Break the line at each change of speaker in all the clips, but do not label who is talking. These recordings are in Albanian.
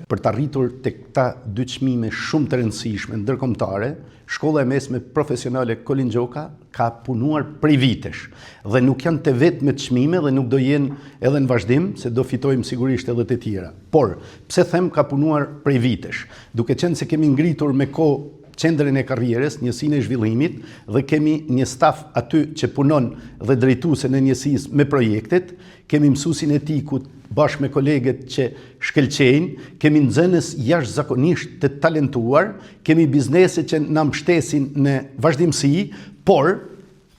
Për të arritur të këta dy çmime shumë të rëndësishme ndërkombëtare, Shkolla e Mesme Profesionale Kolin Gjoka ka punuar prej vitesh dhe nuk janë të vetme çmime dhe nuk do jenë edhe në vazhdim, se do fitojmë sigurisht edhe të tjera. Por, pse them ka punuar prej vitesh? Duke qenë se kemi ngritur me kohë qendrën e karrierës, njësinë e zhvillimit dhe kemi një staf aty që punon dhe drejtuese në njësisë me projektet, kemi mësuesin etikut bashkë me kolegët që shkëlqejnë, kemi nxënës jashtëzakonisht të talentuar, kemi biznese që na mbështesin në vazhdimsi, por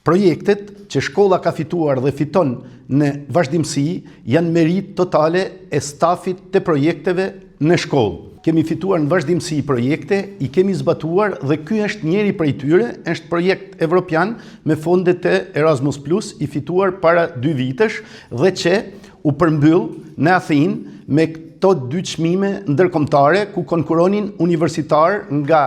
projektet që shkolla ka fituar dhe fiton në vazhdimsi janë merit totale e stafit të projekteve në shkollë. Kemi fituar në vazhdimsi projekte, i kemi zbatuar dhe ky është njëri prej tyre, është projekt evropian me fondet e Erasmus Plus i fituar para 2 vitesh dhe që u përmbyll në Athinë me këto 2 çmime ndërkombëtare ku konkuronin universitar nga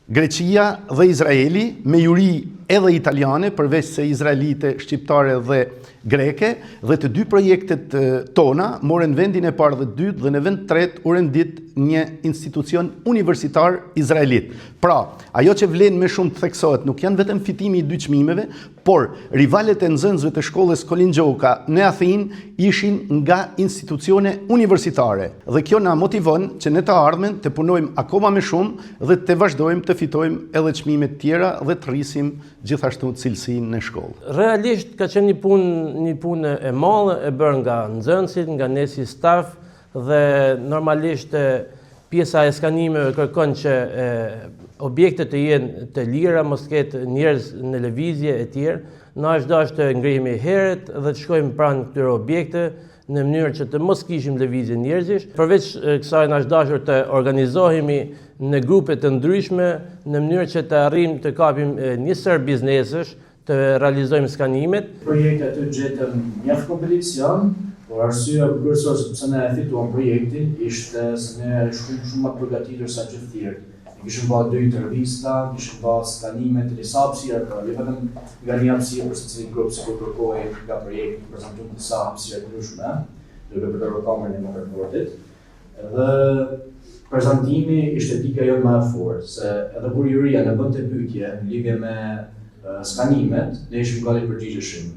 Greqia dhe Izraeli me juri edhe italiane, përveç se izraelite, shqiptare dhe greke, dhe të 2 projektet tona morën vendin e parë dhe dytë dhe në vend tret u rendit një institucion universitar izraelit. Pra, ajo që vlen me shumë të theksohet nuk janë vetëm fitimi i 2 çmimeve, por rivalet e nxënësve të shkollës Kolin Gjoka në Athinë ishin nga institucione universitare. Dhe kjo na motivon që në të ardhmen të punojmë akoma më shumë dhe të vazhdojmë të fitojmë edhe çmime të tjera dhe të rrisim gjithashtu cilësinë në shkollë.
Realisht ka qenë një punë e madhe e bërë nga nxënësit, nga ne si staf dhe normalisht pjesa e skanimeve kërkon që objektet të jenë të lira, mos ketë njerëz në lëvizje e tjerë. Na është dashur të ngrihemi herët dhe të shkojmë pranë këtyre objekte në mënyrë që të mos kishim lëvizje njerëzish. Përveç kësaj na është dashur të organizohemi në grupe të ndryshme në mënyrë që të arrijmë të kapim një sër biznesesh, të realizojmë skanimet.
Projekte aty gjetëm mjaft kompeticion, por arsyeja kryesore pse ne fituam projektin ishte se ne shumë më të përgatitur se gjithë tjerë. Kishim bërë 2 intervista, kishim bërë skanime të disa hapësira, jo vetëm nga një hapësirë për secilin grup, sikur kërkoi nga projekti të prezantojmë disa hapësira të ndryshme, duke për kamerën e motorportit. Dhe prezantimi ishte pika jo më e fortë, se edhe kur juria na bënte pyetje në lidhje me skanimet, ne ishim gati të përgjigjeshim.